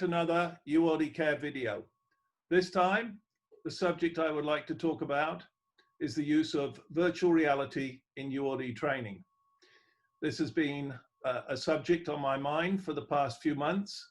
another ULD Care video. This time, the subject I would like to talk about is the use of virtual reality in ULD training. This has been a subject on my mind for the past few months.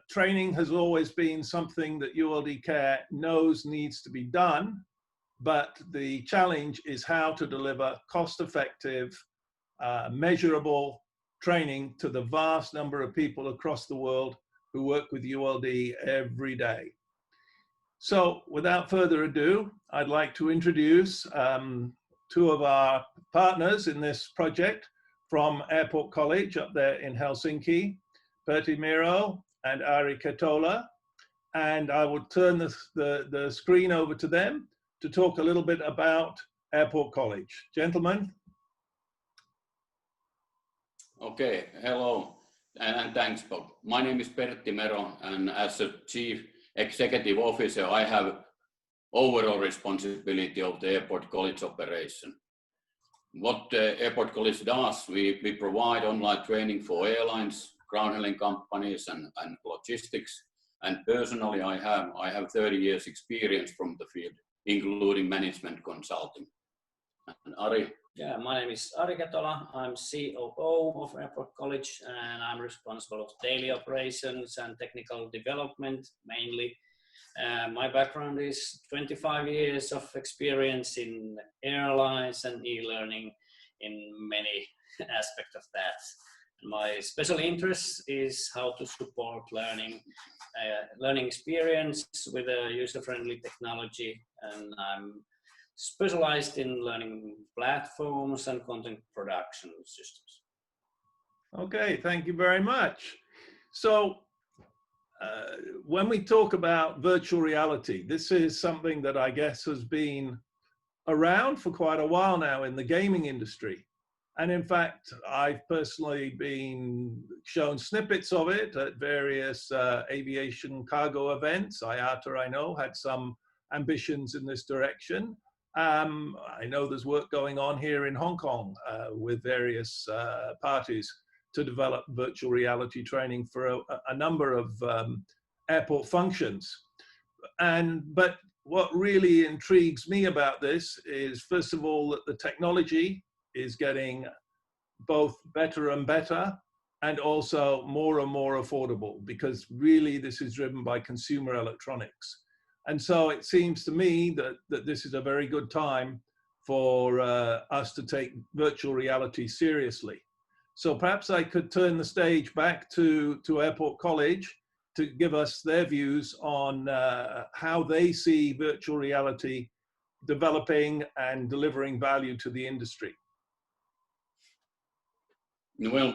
Training has always been something that ULD Care knows needs to be done, but the challenge is how to deliver cost-effective, measurable training to the vast number of people across the world who work with ULD every day. So without further ado, I'd like to introduce two of our partners in this project from Airport College up there in Helsinki, Pertti Miro and Ari Ketola. And I will turn the screen over to them to talk a little bit about Airport College. Gentlemen. Okay, hello, and thanks, Bob. My name is Pertti Miro, and as a Chief Executive Officer, I have overall responsibility of the Airport College operation. What the Airport College does, we provide online training for airlines, ground handling companies, and logistics. And personally, I have 30 years experience from the field, including management consulting. And Ari? Yeah, my name is Ari Ketola. I'm COO of Airport College, and I'm responsible of daily operations and technical development mainly. My background is 25 years of experience in airlines and e-learning in many aspects of that. My special interest is how to support learning experience with a user-friendly technology, and I'm specialized in learning platforms and content production systems. Okay, thank you very much. So when we talk about virtual reality, this is something that I guess has been around for quite a while now in the gaming industry. And in fact, I've personally been shown snippets of it at various aviation cargo events. IATA, I know, had some ambitions in this direction. I know there's work going on here in Hong Kong with various parties to develop virtual reality training for a number of airport functions. But what really intrigues me about this is, first of all, that the technology is getting both better and better, and also more and more affordable, because really this is driven by consumer electronics. And so it seems to me that this is a very good time for us to take virtual reality seriously. So perhaps I could turn the stage back to Airport College to give us their views on how they see virtual reality developing and delivering value to the industry. Well,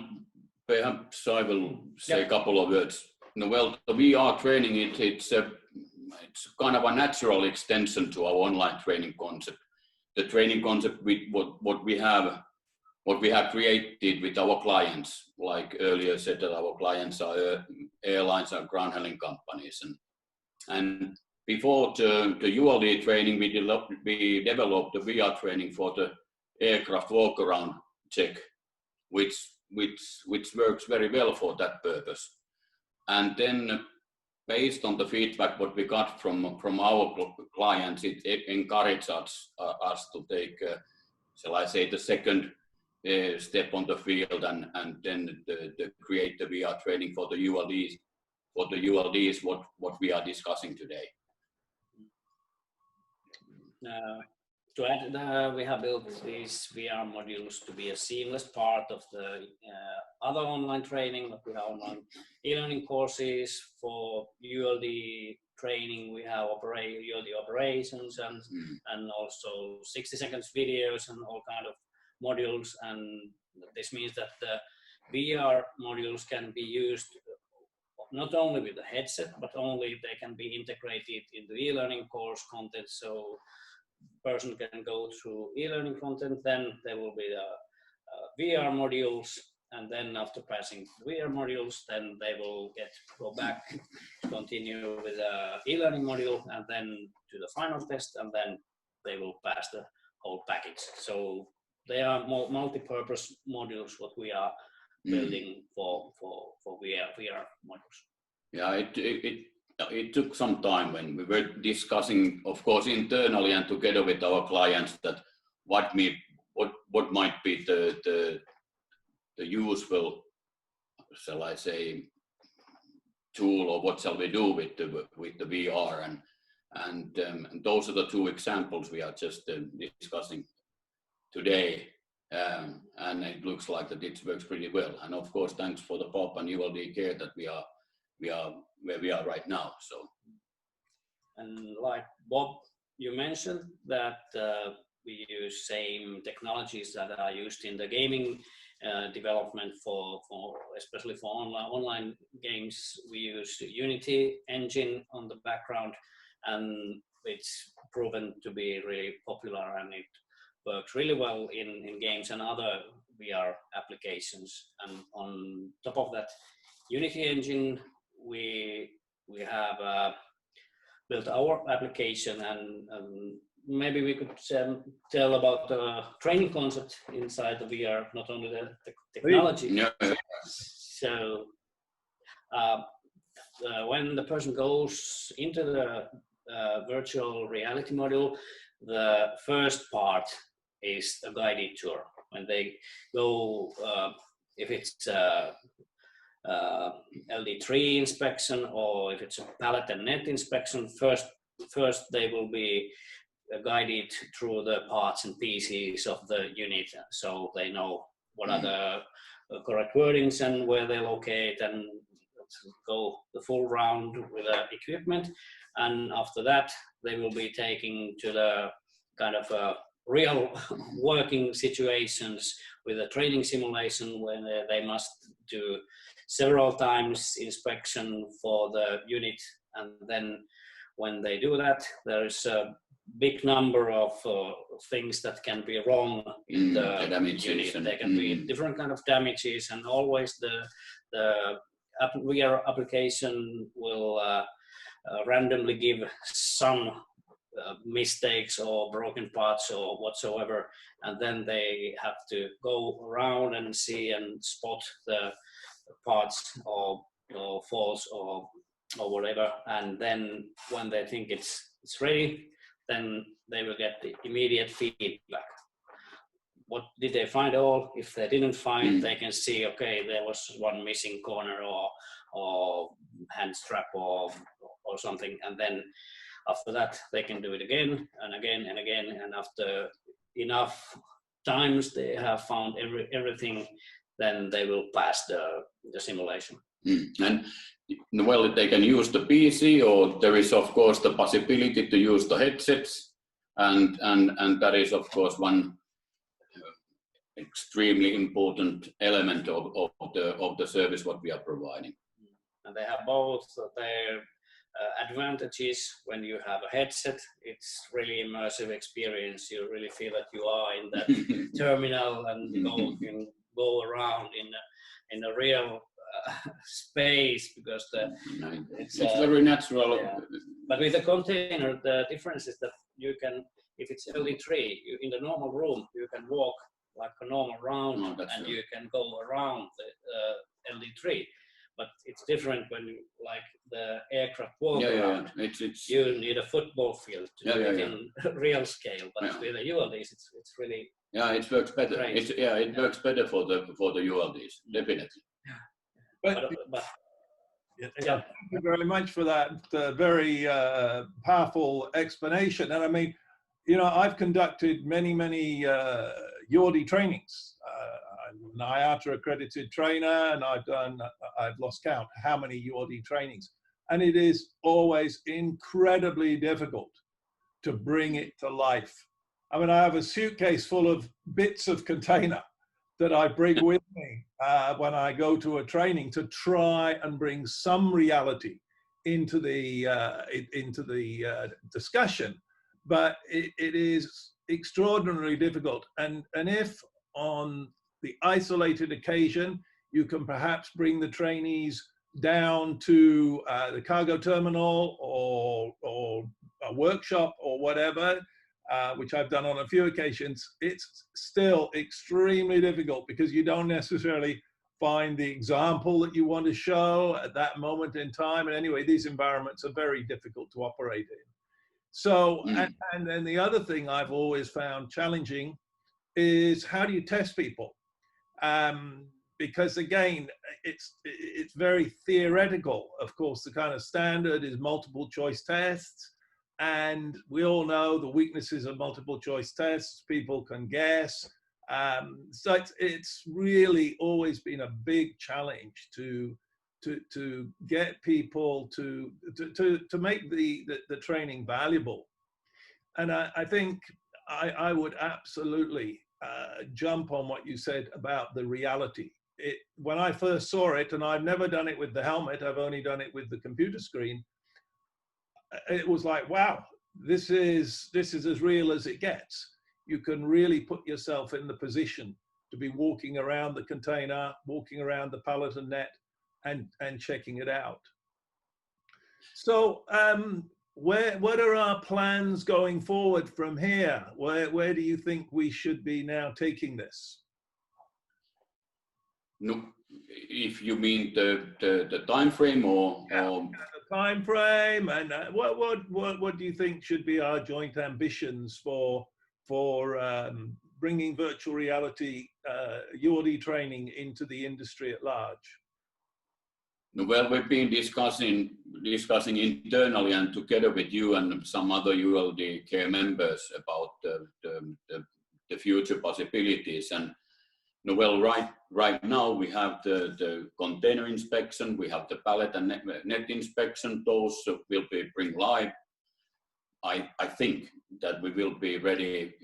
perhaps I will say a couple of words. Well, the VR training, it's kind of a natural extension to our online training concept. The training concept with what we have created with our clients, like earlier said, that our clients are airlines and ground handling companies. And before the ULD training, we developed the VR training for the aircraft walk-around check, which works very well for that purpose. And then based on the feedback what we got from our clients, it encouraged us to take, shall I say, the second step on the field and then create the VR training for the ULDs. For the ULDs, what we are discussing today. To add, we have built these VR modules to be a seamless part of the other online training. We have online e-learning courses for ULD training. We have ULD operations and also 60 seconds videos and all kind of modules. And this means that the VR modules can be used not only with the headset, but only they can be integrated into e-learning course content. So person can go through e-learning content, then there will be the VR modules, and then after passing the VR modules, then they will go back to continue with the e-learning module, and then to the final test, and then they will pass the whole package. So they are more multi-purpose modules what we are building for VR modules. Yeah, it took some time when we were discussing, of course, internally and together with our clients, that what might be the useful, shall I say, tool, or what shall we do with the VR, and those are the two examples we are just discussing today, and it looks like that it works pretty well. And of course, thanks for the POP and ULD Care that we are where we are right now. So, and like Bob, you mentioned that we use same technologies that are used in the gaming development for especially for online games. We use Unity engine on the background, and it's proven to be really popular, and it works really well in games and other VR applications. And on top of that Unity engine, we have built our application, and maybe we could tell about the training concept inside the VR, not only the technology. yeah. So when the person goes into the virtual reality module, the first part is a guided tour. When they go, if it's LD3 inspection, or if it's a pallet and net inspection, first they will be guided through the parts and pieces of the unit, so they know what are the correct wordings and where they locate, and go the full round with the equipment. And after that, they will be taken to the kind of real working situations with a training simulation, when they must do several times inspection for the unit. And then when they do that, there is a big number of things that can be wrong in the unit. There can be different kind of damages, and always the VR application will randomly give some mistakes or broken parts or whatsoever, and then they have to go around and see and spot the parts or faults or whatever. And then when they think it's ready, then they will get the immediate feedback. What did they find all? If they didn't find, they can see, okay, there was one missing corner or hand strap or something, and then after that they can do it again and again and again, and after enough times they have found everything, then they will pass the simulation. And well, they can use the PC, or there is of course the possibility to use the headsets, and that is of course one extremely important element of the service what we are providing. And they have both their advantages. When you have a headset, it's really immersive experience. You really feel that you are in that terminal and can go around in a real space, because it's very natural. Yeah. But with the container, the difference is that you can, if it's LD3, in the normal room, you can walk like a normal round, and you can go around the LD3. But it's different when you, like the aircraft walk around. You need a football field to do it in real scale. But with the ULDs, it's really it works better. It works better for the ULDs, definitely. But thank you very much for that very powerful explanation. And I mean, you know, I've conducted many ULD trainings. I'm an IATA accredited trainer, and I've lost count how many ULD trainings. And it is always incredibly difficult to bring it to life. I mean, I have a suitcase full of bits of container that I bring with me when I go to a training, to try and bring some reality into the discussion. But it is extraordinarily difficult. And if on the isolated occasion you can perhaps bring the trainees down to the cargo terminal or a workshop or whatever, which I've done on a few occasions, it's still extremely difficult, because you don't necessarily find the example that you want to show at that moment in time. And anyway, these environments are very difficult to operate in. So, and then the other thing I've always found challenging is how do you test people? Because again, it's very theoretical. Of course, the kind of standard is multiple choice tests. And we all know the weaknesses of multiple choice tests. People can guess. So it's really always been a big challenge to get people to make the training valuable. And I think I would absolutely jump on what you said about the reality. When I first saw it, and I've never done it with the helmet, I've only done it with the computer screen. It was like, wow, this is as real as it gets. You can really put yourself in the position to be walking around the container, walking around the pallet and net, and checking it out. So what are our plans going forward from here? Where do you think we should be now taking this? No, if you mean the time frame or the time frame, and what do you think should be our joint ambitions for bringing virtual reality ULD training into the industry at large? Well, we've been discussing internally and together with you and some other ULD care members about the future possibilities. And well, right now we have the container inspection, we have the pallet and net inspection. Those will be bring live. I think that we will be ready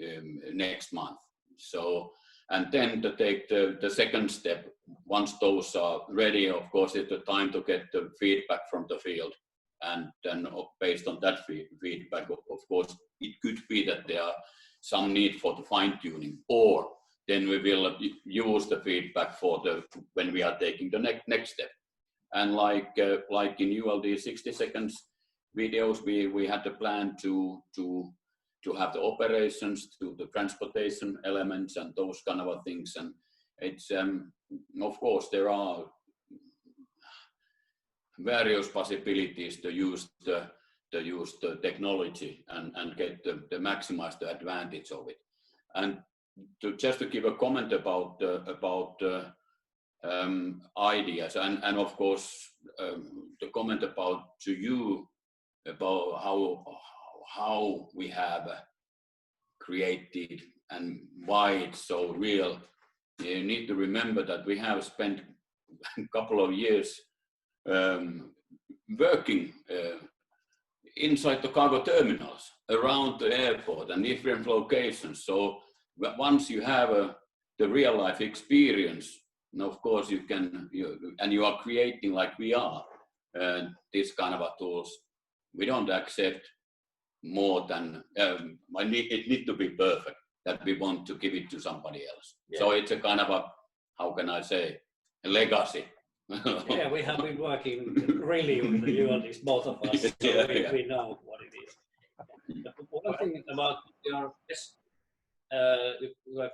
next month. So, and then to take the second step, once those are ready, of course, it's the time to get the feedback from the field. And then based on that feedback, of course, it could be that there are some need for the fine tuning, or then we will use the feedback for when we are taking the next step. And like in ULD 60 seconds videos, we had the plan to have the operations, to the transportation elements and those kind of things. And it's of course there are various possibilities to use the technology and get the maximize the advantage of it. And just to give a comment about ideas and of course the comment about to you about how we have created and why it's so real. You need to remember that we have spent a couple of years working inside the cargo terminals around the airport and different locations. So once you have the real life experience, and of course you are creating like we are this kind of tools. We don't accept more than it need to be perfect that we want to give it to somebody else. Yeah. So it's a kind of a, how can I say, a legacy. Yeah, we have been working really with the ULDs, both of us, so we know what it is. One thing about your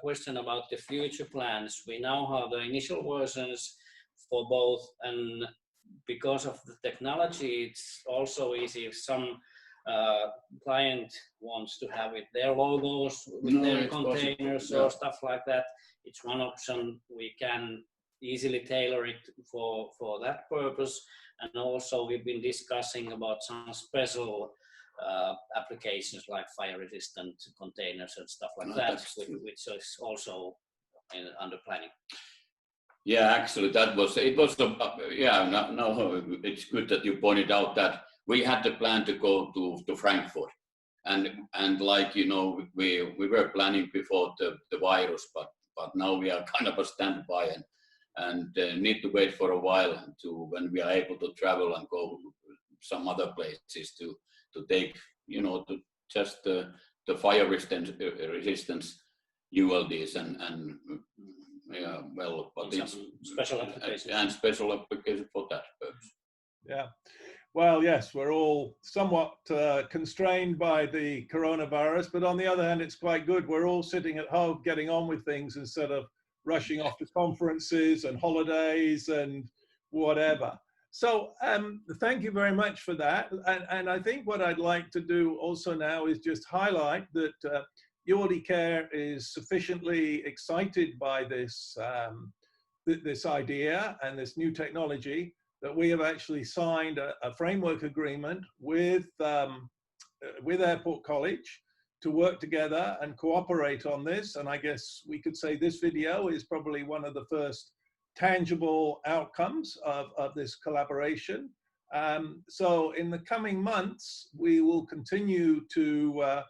question about the future plans, we now have the initial versions for both, and because of the technology, it's also easy if some client wants to have it their logos with their containers or stuff like that. It's one option. We can easily tailor it for that purpose. And also we've been discussing about some special applications like fire resistant containers and stuff like that, which is also under planning. Yeah, actually it's good that you pointed out that we had the plan to go to Frankfurt, and like, you know, we were planning before the virus, but now we are kind of a standby and need to wait for a while to when we are able to travel and go some other places to take, you know, to just the fire resistance ULDs and yeah, well, but it's special applications and special application for that purpose. Yeah. Well, yes, we're all somewhat constrained by the coronavirus, but on the other hand, it's quite good. We're all sitting at home getting on with things instead of rushing off to conferences and holidays and whatever. So thank you very much for that. And I think what I'd like to do also now is just highlight that ULD Care is sufficiently excited by this, this idea and this new technology that we have actually signed a framework agreement with Airport College to work together and cooperate on this. And I guess we could say this video is probably one of the first tangible outcomes of this collaboration. So in the coming months, we will continue to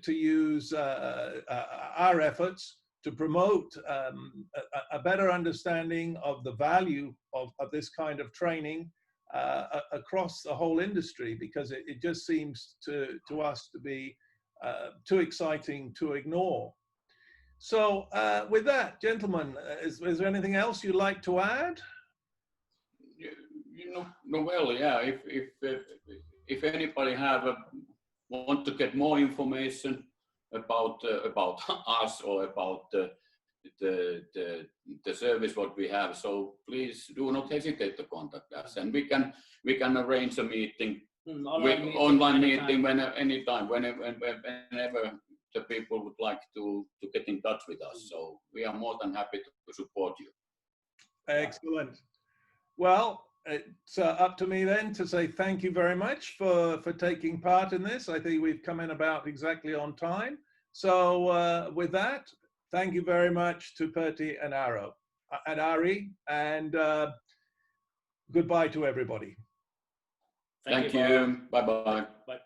use our efforts to promote a better understanding of the value of this kind of training across the whole industry, because it just seems to us to be too exciting to ignore. So with that, gentlemen, is there anything else you'd like to add? Well, yeah, if anybody want to get more information about us or about the service what we have, so please do not hesitate to contact us, and we can arrange a meeting, online meeting anytime, whenever the people would like to get in touch with us. So we are more than happy to support you. Excellent. Well, it's up to me then to say thank you very much for taking part in this. I think we've come in about exactly on time. So with that, thank you very much to Pertti and Ari, and goodbye to everybody. Thank you. Bye-bye. Bye.